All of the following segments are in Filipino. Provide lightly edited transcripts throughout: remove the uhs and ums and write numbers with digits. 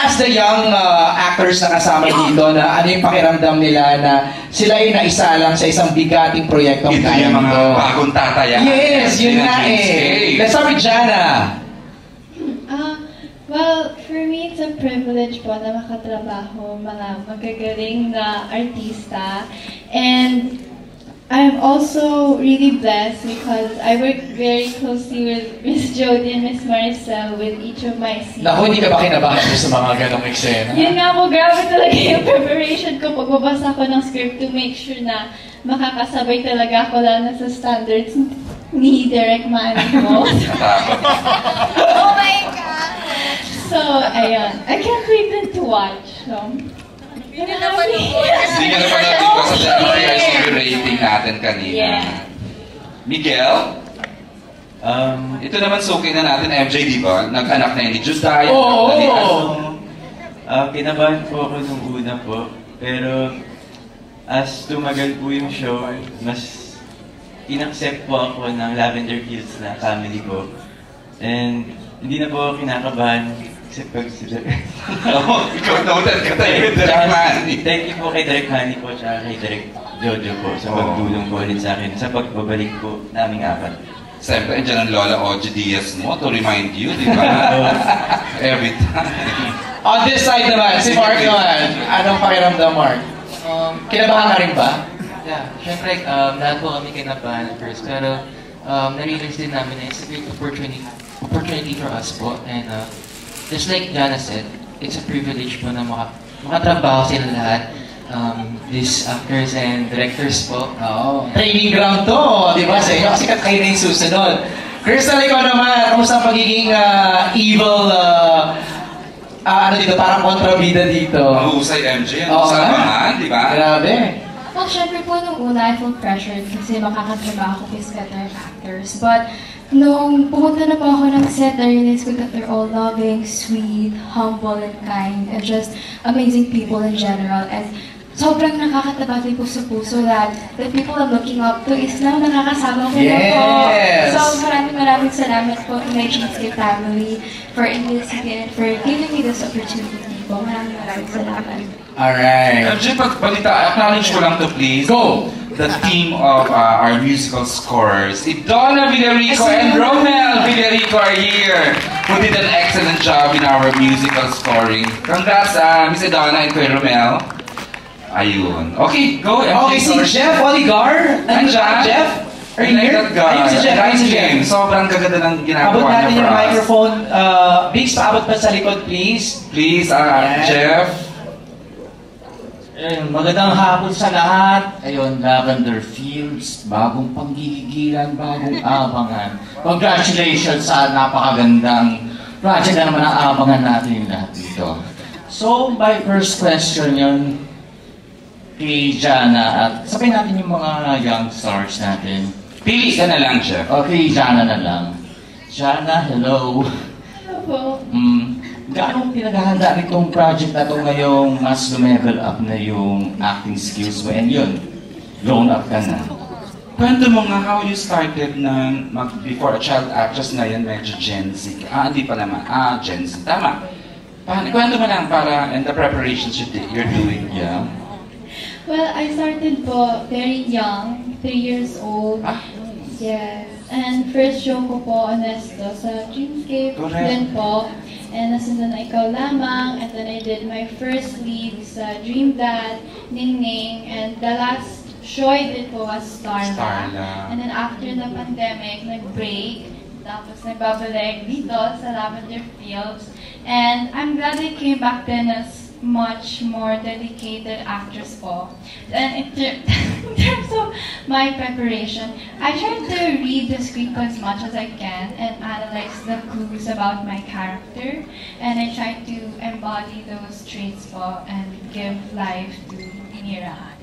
ask the young actors na kasama dito na ano yung pakiramdam nila na sila ay naisa lang sa isang bigating proyektong ito yung mga bagong tatayaan. Yes, yun nga eh. Let's start with Jana. Well, for me, it's a privilege po na makatrabaho mga magagaling na artista. And I'm also really blessed because I work very closely with Miss Jody and Miss Maricel with each of my scenes. Naku, hindi ka ba kinabahan sa mga ganong eksena? Yun nga po, grabe talaga yung preparation ko. Pagbabasa ko ng script to make sure na makakasabay talaga ako lalo na sa standards ni Direk Manny mo. Oh my God! So, ayun. I can't wait then to watch. So, Hindi na panoorin. Hindi nga naman natin kasi sa rating natin kanina. Yeah. Miguel? Ito naman suki na natin, MJ, di ba? Nag-anak na yun ni Juday. Oo! Kinabahan po ako nung una po. Pero as tumagal po yung show, mas in-accept po ako ng Lavender Fields na family ko. And hindi na po ako kinakabahan. Except pag sila. Ikaw noted ka tayo, Direk Manny. Thank you po kay Direk Manny po at kay Direk Jojo po sa pagtulong po ulit sa akin sa pagbabalik po naming apat. Siyempre, andyan ang Lola Oji Diaz mo to remind you, di ba? Every time. On this side naman, si Mark naman. Anong pakiramdam, Mark? Kinabahan ka rin ba? Yeah, syempre, lahat po kami kinabahan at first, pero na-realize din namin na it's a great opportunity for us po. And just like Jana said, it's a privilege po na makatrabaho sila lahat. These actors and directors po. Training ground to, di ba? Sa inyo, kasi kayo na yung susunod. Crystal, ikaw naman, kamusta ang pagiging evil, ano dito, parang kontrabida dito? Ang husay, MJ, ang usapahan, di ba? Grabe. Well, syempre po nung una, I felt pressured kasi makakatrabaho ko with better actors. But nung pumunta na po ako ng set, I realized ko that they're all loving, sweet, humble, and kind, and just amazing people in general. And sobrang nakakatabati po sa puso that the people I'm looking up to is now nakakasama ko na po. So maraming salamat po to my Cheesecake family for enlisting and for giving me this opportunity po. Maraming salamat. Alright. MJ, pagbalita, acknowledge ko lang to please. Go! The team of our musical scorers. If Donna Villarico and Romel Villarico are here, who did an excellent job in our musical scoring. Congrats, Miss Donna and Kuya Romel. Ayun. Okay, go. Okay, si Jeff Oligar. Nandiyan? Jeff? Are you here? Ayun si Jeff. Ayun si Jeff. Sobrang gaganda ng ginagawa Abot natin niya yung for us. microphone. Biggs, paabot pa sa likod, please. Please, Jeff. Magandang hapon sa lahat. Ayun, Lavender Fields, bagong panggigilan, bagong abangan. Congratulations sa napakagandang project na naman ang abangan natin lahat dito. So, my first question yun kay Jana at sabihin natin yung mga young stars natin. Pili ka na lang, Jeff. Okay, Jana na lang. Jana, hello. Hello po. Gaano pinaghahanda nitong project na ito ngayong mas level up na yung acting skills mo and yun, grown up ka na? Kwento mo nga how you started na before a child actress ngayon medyo Gen Z. Hindi pa naman. Gen Z. Tama. Kwento mo lang para and the preparations you're doing. Yeah. Well, I started po very young, 3 years old. Yes. And first show ko po, Honesto, sa Dreamscape. Then po. And nasundan na Ikaw Lamang, and then I did my first lead sa Dream Dad, Ning Ning, and the last show I did po was Starla. And then after the pandemic, nag-break, tapos nagbabalik dito sa Lavender Fields. And I'm glad I came back then as much more dedicated actress po. And in terms of my preparation, I tried to read the script as much as I can and analyze the clues about my character. And I tried to embody those traits po and give life to Inirahan.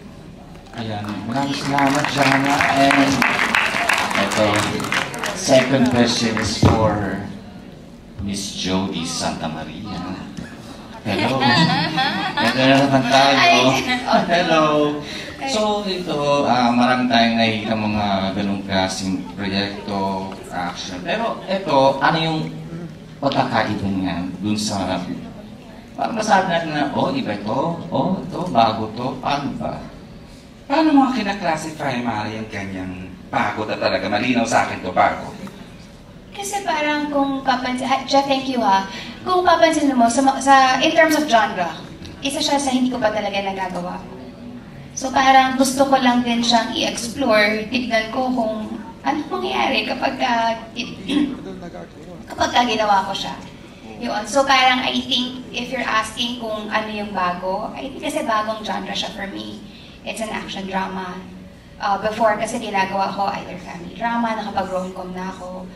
Ayan, maraming salamat, Jana. And ito, second question is for Miss Jody Santa Maria. Hello. Ito na naman tayo. Hello. So, ito, marami tayong nakikita mga ganong klaseng proyekto, action. Pero ito, ano yung pagkakaiba niya dun sa Parang masabi natin na, oh, iba ito, oh, ito, bago to, paano ba? Paano mga kinaklasify, Mari, yung ganyang bago na talaga? Malinaw sa akin to, bago. Kasi parang kung papansin, Jeff, thank you ha. Kung papansin mo, in terms of genre, isa siya sa hindi ko pa talaga nagagawa. So parang gusto ko lang din siyang i-explore, tignan ko kung ano mangyayari kapag ginawa ko siya. Yun. So parang I think, if you're asking kung ano yung bago, I think kasi bagong genre siya for me. It's an action drama. Before kasi ginagawa ko either family drama, nakapag-rom-com na ako,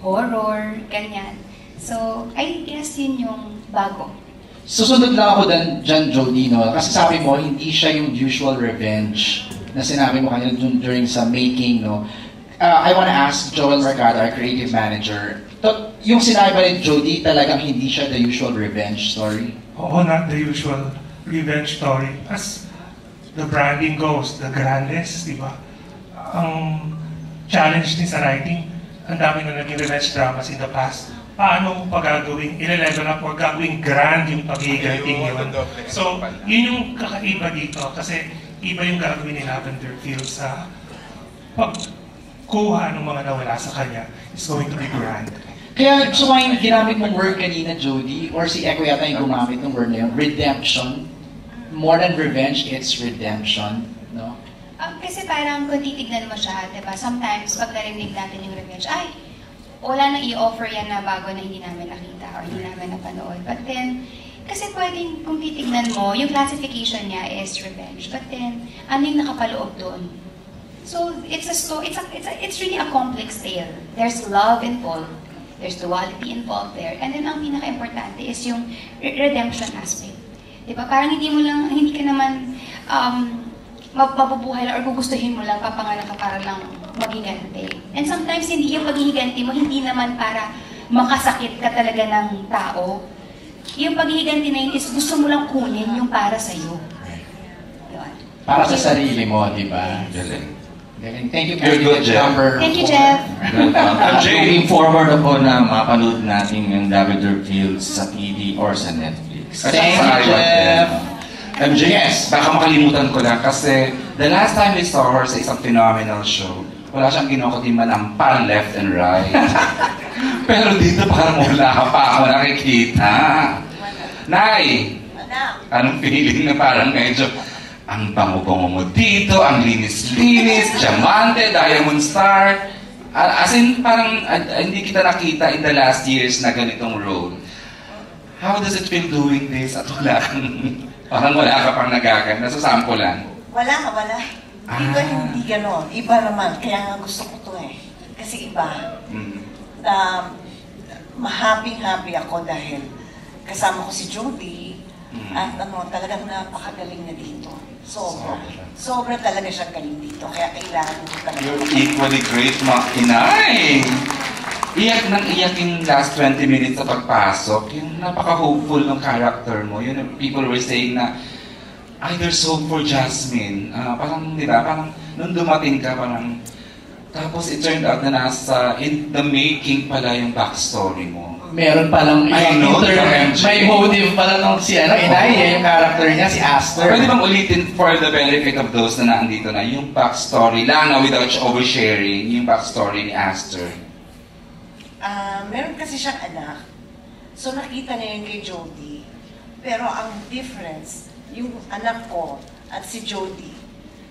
horror, ganyan. So, I guess yun yung bago. Susunod lang ako dyan, Jody, no? Kasi sabi mo, hindi siya yung usual revenge na sinabi mo kanina during sa making, no? I wanna ask Joel Mercado, our creative manager, yung sinabi ba ni Jody, talagang hindi siya the usual revenge story? Oo, not the usual revenge story. As the branding goes, the grandness, di ba? Ang challenge din sa writing, ang dami na naging revenge dramas in the past. Paano pagagawing, ile-level up o gagawing grand yung pag-iigating yun. So, yun yung kakaiba dito kasi iba yung gagawin ni Lavender Fields sa pagkuha ng mga nawala sa kanya. It's going to be grand. Kaya gusto ko yung ginamit mong word kanina, Jody, or si Echo yata yung gumamit ng word na yun, redemption. More than revenge, it's redemption, no? Kasi parang kung titignan mo siya, diba? Sometimes pag narinig natin yung revenge, ay, wala nang i-offer yan na bago na hindi namin nakita or hindi namin napanood. But then, kasi pwedeng kung titignan mo, yung classification niya is revenge. But then, ano yung nakapaloob doon? So, it's really a complex tale. There's love involved. There's duality involved there. And then, ang pinaka-importante is yung redemption aspect. Diba? Parang hindi ka naman mabubuhay lang or gugustuhin mo lang, papangalan ka para lang maghiganti. And sometimes, hindi yung paghihiganti mo, hindi naman para makasakit ka talaga ng tao. Yung paghihiganti na yun is gusto mo lang kunin yung para sa'yo. Yun. Para sa sarili mo, di ba? Thank you, Jeff. Thank you, Jeff. Looking forward ako na mapanood natin yung Lavender Fields sa TV or sa Netflix. Thank you, Jeff. MJ, yes, baka makalimutan ko lang kasi the last time we saw her sa isang phenomenal show, wala siyang ginawa kundi manampal left and right. Pero dito parang wala pa ako nakikita. Nay, anong feeling na parang medyo ang bango-bango mo dito, ang linis-linis, diamante, diamond star. As in, parang hindi kita nakita in the last years na ganitong role. How does it feel doing this at wala kang, parang wala ka pang nagaganda sa sampulan? Wala. Dito hindi ganon. Iba naman. Kaya nga gusto ko to eh. Kasi iba. Happy ako dahil kasama ko si Jody at talagang napakagaling na dito. Sobra talaga siyang galing dito. Kaya kailangan ko talaga. You're equally great, Inay! Iyak nang iyak yung last 20 minutes sa pagpasok. Yung napaka-hopeful ng character mo. Yun, people were saying na, ay, there's hope for Jasmine. Parang, di ba, parang nung dumating ka, parang, tapos it turned out na nasa, in the making pala yung backstory mo. Meron palang may motive pala nung si Inay, yung character niya, si Aster. Pwede bang ulitin for the benefit of those na naandito na, yung backstory lang na without oversharing, yung backstory ni Aster? Meron kasi siyang anak. So nakita niya yun kay Jody. Pero ang difference, yung anak ko at si Jody,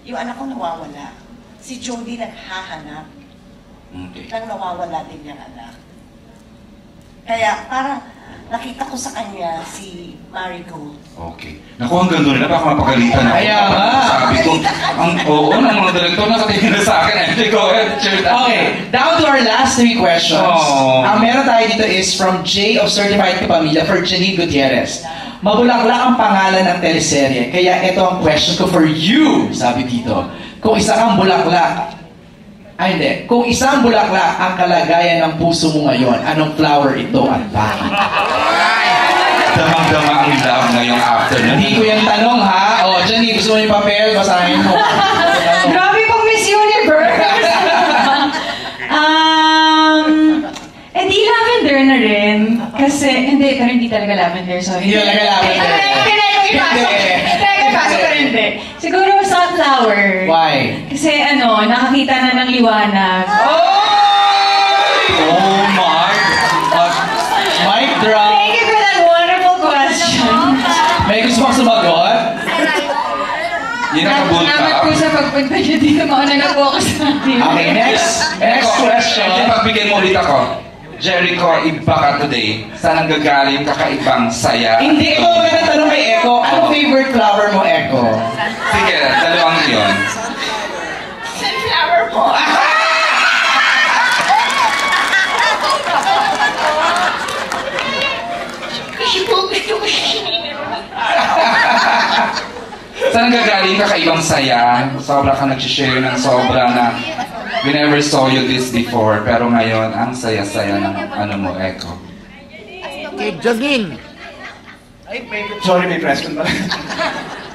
yung anak ko nawawala. Si Jody naghahanap. Nang nawawala din yung anak. Kaya parang nakita ko sa kanya si Marigold. Okay. Naku, hanggang doon na baka mapagalitan ako. Kaya nga. Sabi ko, ng mga direktor nakatingin na sa akin. Go ahead, okay, down to our last 3 questions. Ang meron tayo dito is from J of Certified Kapamilya for Janine Gutierrez. Mabulaklak ang pangalan ng teleserye, kaya ito ang question ko for you, sabi dito. Kung isa kang bulaklak, kung isang bulaklak ang kalagayan ng puso mo ngayon, anong flower ito at bakit? Damang-dama ang love ngayong afternoon. Hindi ko yung tanong, ha? O, Janine, gusto mo yung papel? Basahin mo. Grabe pong Miss Universe! di lavender na rin. Kasi, hindi, pero hindi talaga lavender. So, Hindi talaga lavender. Hindi. Siguro sunflower. Why? Kasi nakakita na ng liwanag. Oh my God! Mic drop. Thank you for that wonderful question. May gusto mong sumagot? Yun ang kabul Salamat po sa pagpunta niyo dito. Mauna na po ako sa atin. Okay, next question. Hindi, pagbigyan mo ulit ako. Jericho, iba ka today. Saan ang gagaling kakaibang saya? Hindi, ito maganda tanong kay Eko. Anong favorite flower mo, Eko? Sige, dalawang yun. Sunflower po. Kasi po gusto ko Saan ang gagaling kakaibang saya? Sobra ka nag-share ng sobra na we never saw you this before. Pero ngayon, ang saya-saya ng mo, Eko. Kay Janine. Sorry, may press con pala.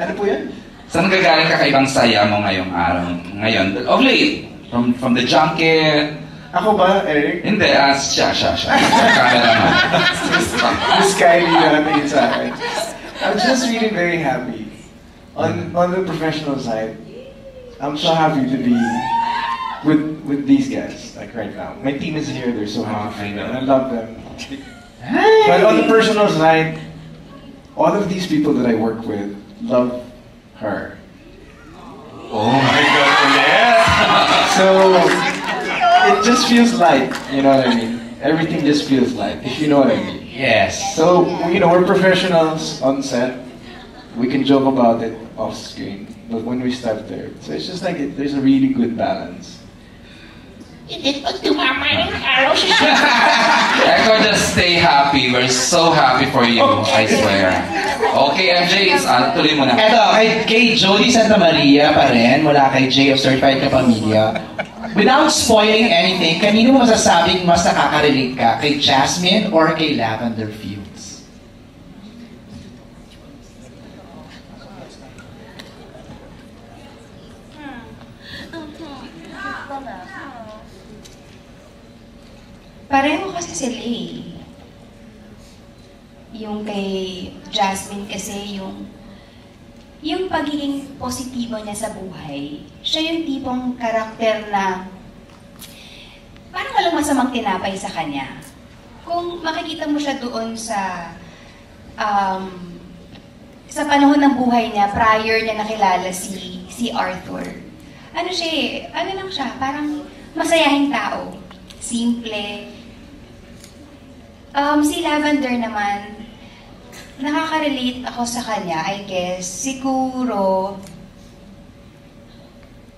Ano po yan? Saan gagaling kakaibang saya mo ngayong araw? Ngayon, of late, from the junket. Ako ba, Eric? Hindi, siya. Camera mo. Miss Kylie natin sa akin. I'm just really very happy. On the professional side, I'm so happy to be with these guys, like right now. My team is here, they're so happy, and I love them. But on the personal side, all of these people that I work with love her. Oh my God, yes! So, it just feels light, you know what I mean? Everything just feels light, if you know what I mean. Yes. So, we're professionals on set. We can joke about it off screen, but when we step there, so it's just like there's a really good balance. Eko, just stay happy. We're so happy for you, I swear. Okay, MJ, tuloy mo na. Eto, kay Jody Santa Maria pa rin, mula kay J of Certified Kapamilya. Without spoiling anything, kanino mo masasabing mas nakaka-relate ka? Kay Jasmine or kay Lavender Fields? Pareho kasi sila eh. Yung kay Jasmine kasi yung pagiging positibo niya sa buhay. Siya yung tipong karakter na parang walang masamang tinapay sa kanya. Kung makikita mo siya doon sa panahon ng buhay niya, prior niya nakilala si Arthur. Ano siya lang siya, parang masayahing tao. Simple. Si Lavender naman, nakaka-relate ako sa kanya, I guess. Siguro,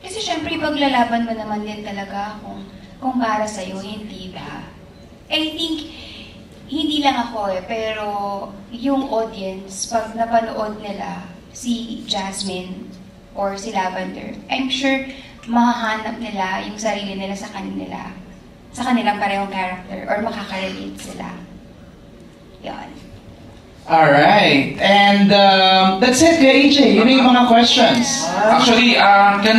kasi syempre paglalaban mo naman din talaga kung para sa'yo, hindi ba? I think, hindi lang ako pero yung audience, pag napanood nila si Jasmine or si Lavender, I'm sure mahahanap nila yung sarili nila sa kanilang parehong character or makaka-relate sila. Yun. Alright. And that's it, AJ. Yun yung mga questions. Actually,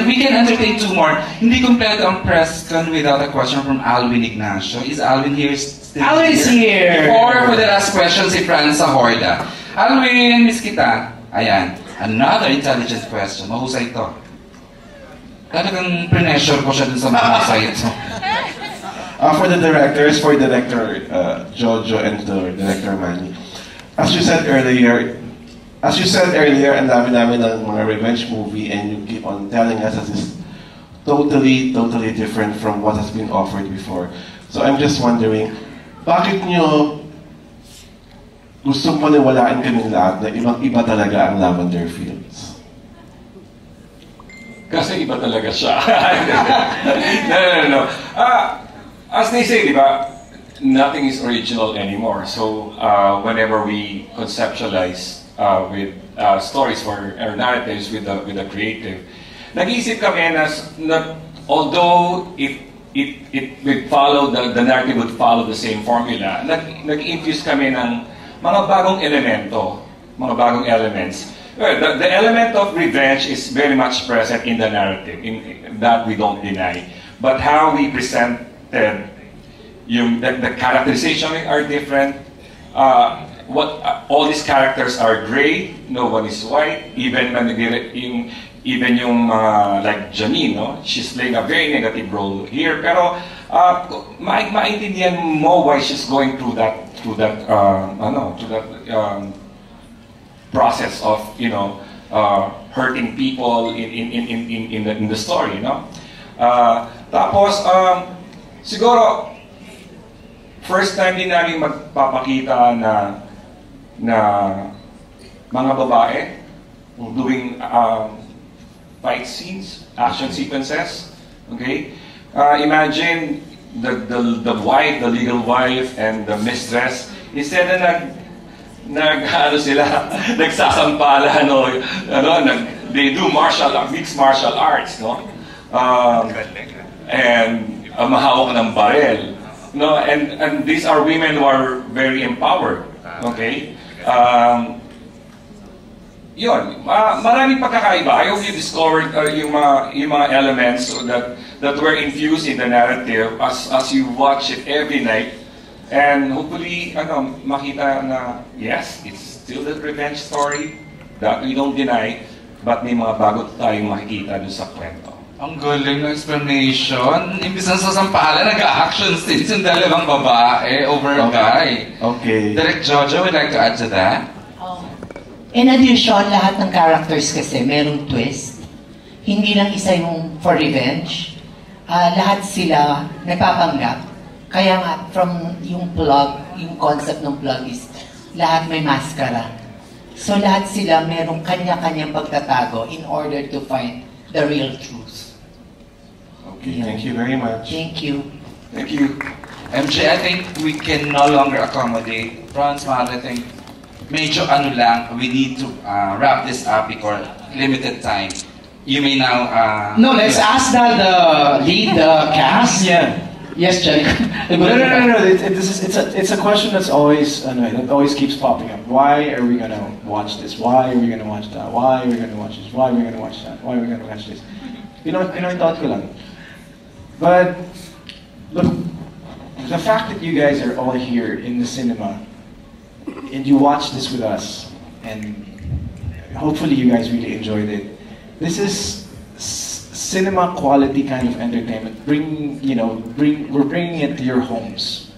we can entertain two more. Hindi kompleto ang press con without a question from Alwin Ignacio. Is Alwin here still? Alwin is here. Before, for the last question, si Franza Horda. Alwin, miss kita. Ayan. Another intelligent question. Mahusay ito. Talagang pre-measure ko siya dun sa mahusay ito. For the directors, for Director Jojo and the Director Manny, as you said earlier, ang dami-dami ng mga revenge movie, and you keep on telling us that it's totally different from what has been offered before. So I'm just wondering, bakit nyo gustong paniwalaan kaming lahat na ibang-iba talaga ang Lavender Fields? Kasi iba talaga siya. No. As they say, di ba, nothing is original anymore. So whenever we conceptualize with stories or narratives with the creative, nag-iisip kami na although it would follow, the narrative would follow the same formula, nag-infuse kami ng mga bagong elements. Well, the element of revenge is very much present in the narrative, in that we don't deny. But how we presented, the characterization are different, all these characters are gray, no one is white. Even yung like Janine, no? She's playing a very negative role here. Pero maintindihan mo why she's going through that process of hurting people in the story, no? Tapos siguro first time din namin magpapakita na mga babae doing fight scenes, action sequences. Okay, imagine the wife, the legal wife, and the mistress. Instead nagsasampalan, they do mixed martial arts, no? And mahawak ng barel, no? And these are women who are very empowered. Okay. Yun, maraming pagkakaiba. I hope you discovered yung mga elements that were infused in the narrative as you watch it every night. And hopefully, makita na, yes, it's still the revenge story that we don't deny, but may mga bago tayong makikita doon sa kwento. Ang galing ng explanation. Imbis na sasampalan, nag-action scenes yung dalawang babae over a guy. Okay. Direct Jojo, would like to add to that? In addition, lahat ng characters kasi merong twist. Hindi lang isa yung for revenge. Lahat sila nagpapanggap. Kaya nga, from yung plug, yung concept ng plug is lahat may maskara. So lahat sila merong kanya-kanyang pagtatago in order to find the real truth. Okay, thank you very much. Thank you. Thank you. MJ, I think we can no longer accommodate. Franz, I think medyo lang, we need to wrap this up because limited time. You may now... no, let's ask the lead cast. Yeah. Yes, Jerry. No. It's a question that's always that always keeps popping up. Why are we gonna watch this? Why are we gonna watch that? Why are we gonna watch this? Why are we gonna watch that? Why are we gonna watch this? Thought ko lang. But look, the fact that you guys are all here in the cinema and you watch this with us, and hopefully you guys really enjoyed it. This is cinema quality kind of entertainment. We're bringing it to your homes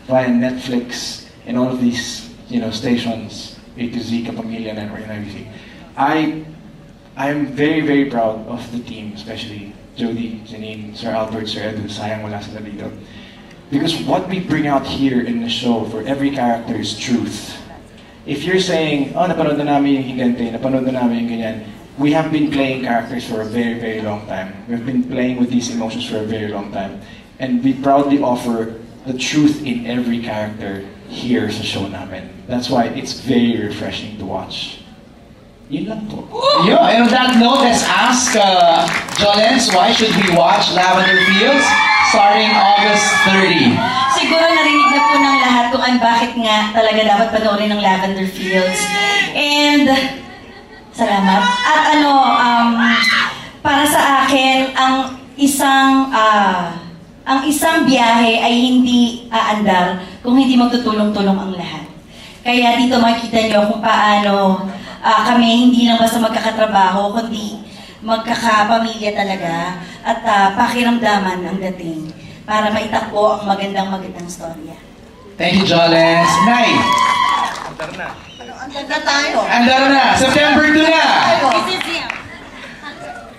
via Netflix and all of these, stations, A to Z, Kapamilya Network and everything. I'm very, very proud of the team, especially Jody, Janine, Sir Albert, Sir Edu, sayang wala sila dito. Because what we bring out here in the show for every character is truth. If you're saying, napanood na namin yung Higante, napanood na namin yung ganyan, we have been playing characters for a very, very long time. We've been playing with these emotions for a very long time. And we proudly offer the truth in every character here sa show namin. That's why it's very refreshing to watch. Yun lang po. Yeah, and on that note, let's ask Jolens, why should we watch Lavender Fields starting August 30? Siguro narinig na po ng lahat kung bakit nga talaga dapat panoorin ng Lavender Fields. And salamat. At para sa akin, ang isang biyahe ay hindi aandar kung hindi magtutulong-tulong ang lahat. Kaya dito makikita nyo kung paano kami hindi lang basta magkakatrabaho, kundi magkakapamilya talaga at pakiramdaman ang dating para maitakbo ang magandang storya. Thank you, Jolens. Nay! Andar na tayo. Andar na! September 2 na!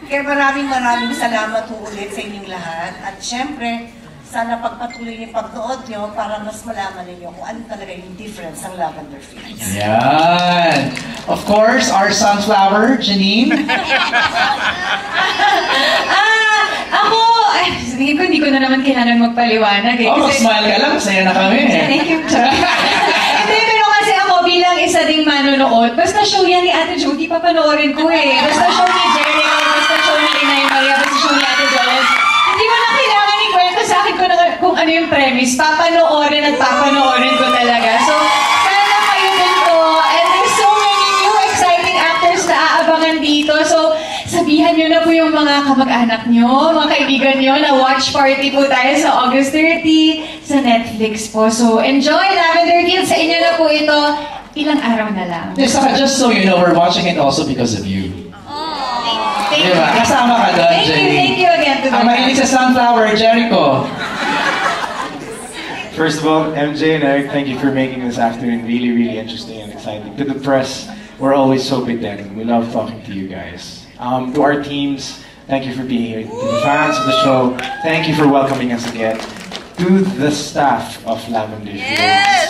Kaya maraming salamat po ulit sa inyong lahat. At syempre, sana pagpatuloy niyo pagnood niyo para mas malaman niyo kung ano talaga yung difference ng Lavender Fields. Yan! Of course, our sunflower, Janine. Hindi ko na naman kailangan magpaliwanag eh. Mag-smile ka lang, masaya na kami. Thank you, Hindi, pero kasi ako bilang isa ding manonood, basta show yan ni Ate Jody, papanoorin ko eh. Basta show ni Jerry, basta show ni Inay Maria, basta show ni Ate Jolens. Hindi ko na kailangan ikwento sa akin kung ano yung premise. Papanoorin at papanoorin ko talaga. So, sana kayo din po. And there's so many new exciting actors na aabangan dito. So, sabihan nyo na po yung mga kamag-anak nyo, mga kaibigan nyo na watch party po tayo sa August 30. sa Netflix po. So, enjoy Lavender Fields. Sa inyo na po ito. Ilang araw na lang. Yes, just so you know, we're watching it also because of you. Thank you. Diba? Kasama ka doon, Jenny. Thank you again to the Ang mahilig sa Sunflower, Jericho. First of all, MJ and Eric, thank you for making this afternoon really, really interesting and exciting. To the press, we're always so pretending. We love talking to you guys. To our teams, thank you for being here. To the fans of the show, thank you for welcoming us again. To the staff of Lavender Fields,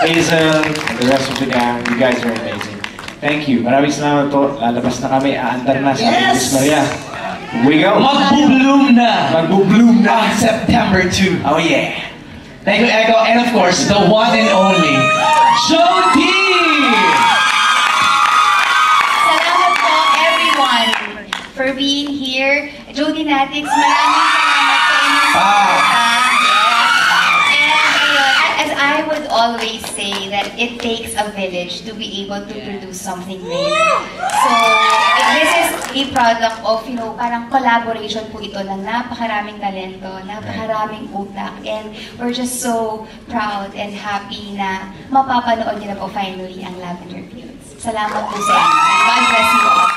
Hazel, and the rest of the gang, you guys are amazing. Thank you. Maraming salamat po. Lalabas na kami. Aandar na sa Miss Maria. We go. Magbo-bloom na. Magbo-bloom na. On September 2. Oh yeah. Thank you, Echo. And of course, the one and only, Jody! Salamat po, everyone, for being here. Jody Natics, maraming salamat sa inyong suporta. As I would always say that it takes a village to be able to produce something great. So, this is a product of, parang collaboration po ito ng napakaraming talento, napakaraming utak, and we're just so proud and happy na mapapanood niyo na po finally ang Lavender Fields. Salamat po sa inyo. God bless you all.